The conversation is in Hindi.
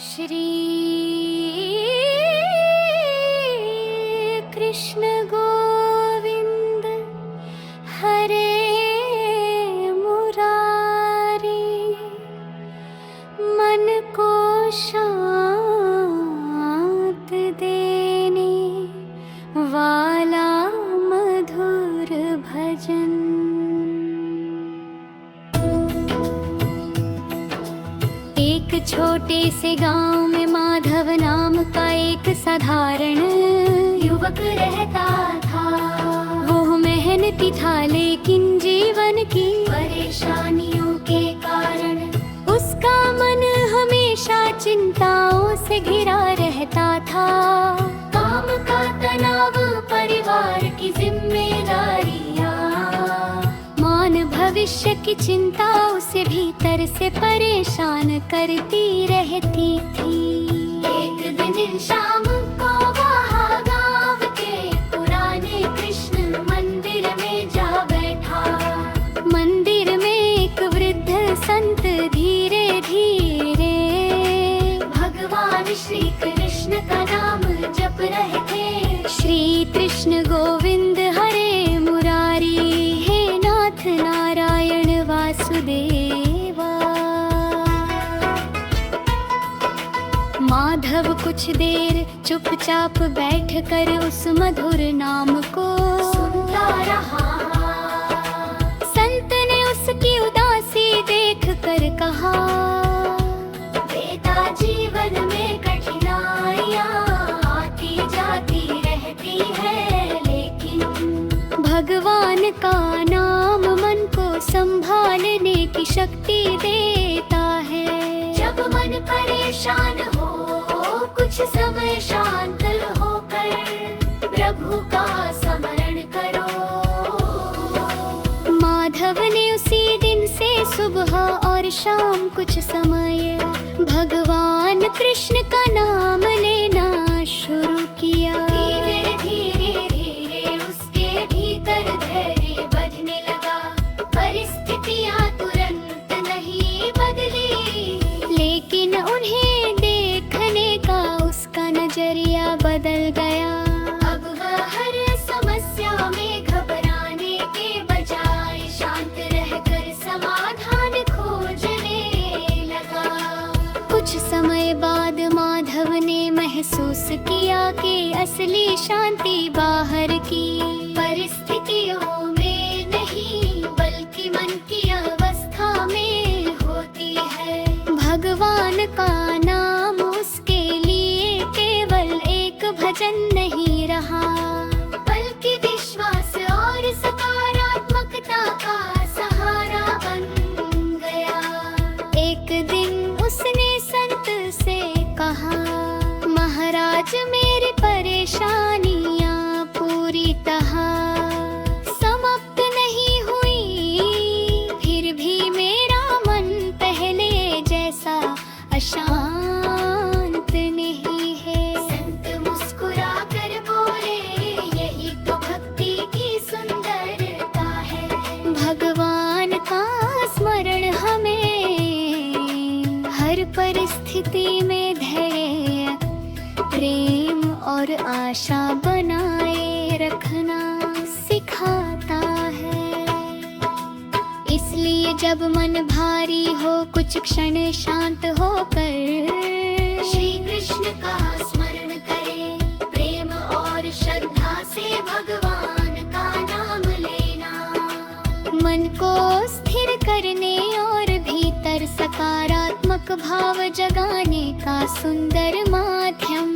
श्री कृष्ण गोविंद हरे मुरारी, मन को शांत देने वाला मधुर भजन। एक छोटे से गांव में माधव नाम का एक साधारण युवक रहता था। वो मेहनती था लेकिन जीवन की परेशानियों के कारण उसका मन हमेशा चिंताओं से घिरा रहता था। काम का तनाव, परिवार की जिम्मेदारियां, मान भविष्य की चिंता उसे भीतर से परेशान करती रहती थी। एक दिन शाम को वहाँ गाँव के पुराने कृष्ण मंदिर में जा बैठा। मंदिर में एक वृद्ध संत धीरे धीरे भगवान श्री कृष्ण का नाम जप रहे थे। श्री कृष्ण गोविंद हरे मुरारी, हे नाथ नारायण वासुदेवा। माधव कुछ देर चुपचाप बैठकर उस मधुर नाम को सुनता रहा। संत ने उसकी उदासी देखकर कहा, बेटा जीवन में कठिनाइयाँ आती जाती रहती है, लेकिन भगवान का नाम मन को संभालने की शक्ति देता है। जब मन परेशान हो, कुछ समय शांत होकर प्रभु का स्मरण करो। माधव ने उसी दिन से सुबह और शाम कुछ समय भगवान कृष्ण का नाम लेना शुरू किया। धीरे धीरे उसके भीतर धैर्य बढ़ने लगा। परिस्थितियाँ तुरंत नहीं बदली, लेकिन उन्हें देखने का उसका नजरिया बदल गया। अब वह हर समस्या में घबराने के बजाय शांत रहकर समाधान खोजने लगा। कुछ समय बाद माधव ने महसूस किया कि असली शांति बाहर की परिस्थितियों में नहीं, बल्कि मन की अवस्था में होती है। भगवान का नाम उसके लिए केवल एक भजन नहीं रहा, बल्कि विश्वास और सकारात्मकता का सहारा बन गया। एक दिन उसने संत से कहा, महाराज मेरी परेशानियां पूरी तरह समाप्त नहीं हुई, फिर भी मेरा मन पहले जैसा अशांत नहीं है। संत मुस्कुरा कर बोले, यही तो भक्ति की सुंदरता है। भगवान का स्मरण हमें हर परिस्थिति में धैर्य, प्रेम और आशा बनाए रखना सिखाता है। इसलिए जब मन भारी हो, कुछ क्षण शांत होकर श्री कृष्ण का स्मरण करें। प्रेम और श्रद्धा से भगवान का नाम लेना मन को स्थिर करने और भीतर सकारात्मक भाव जगाने का सुंदर माध्यम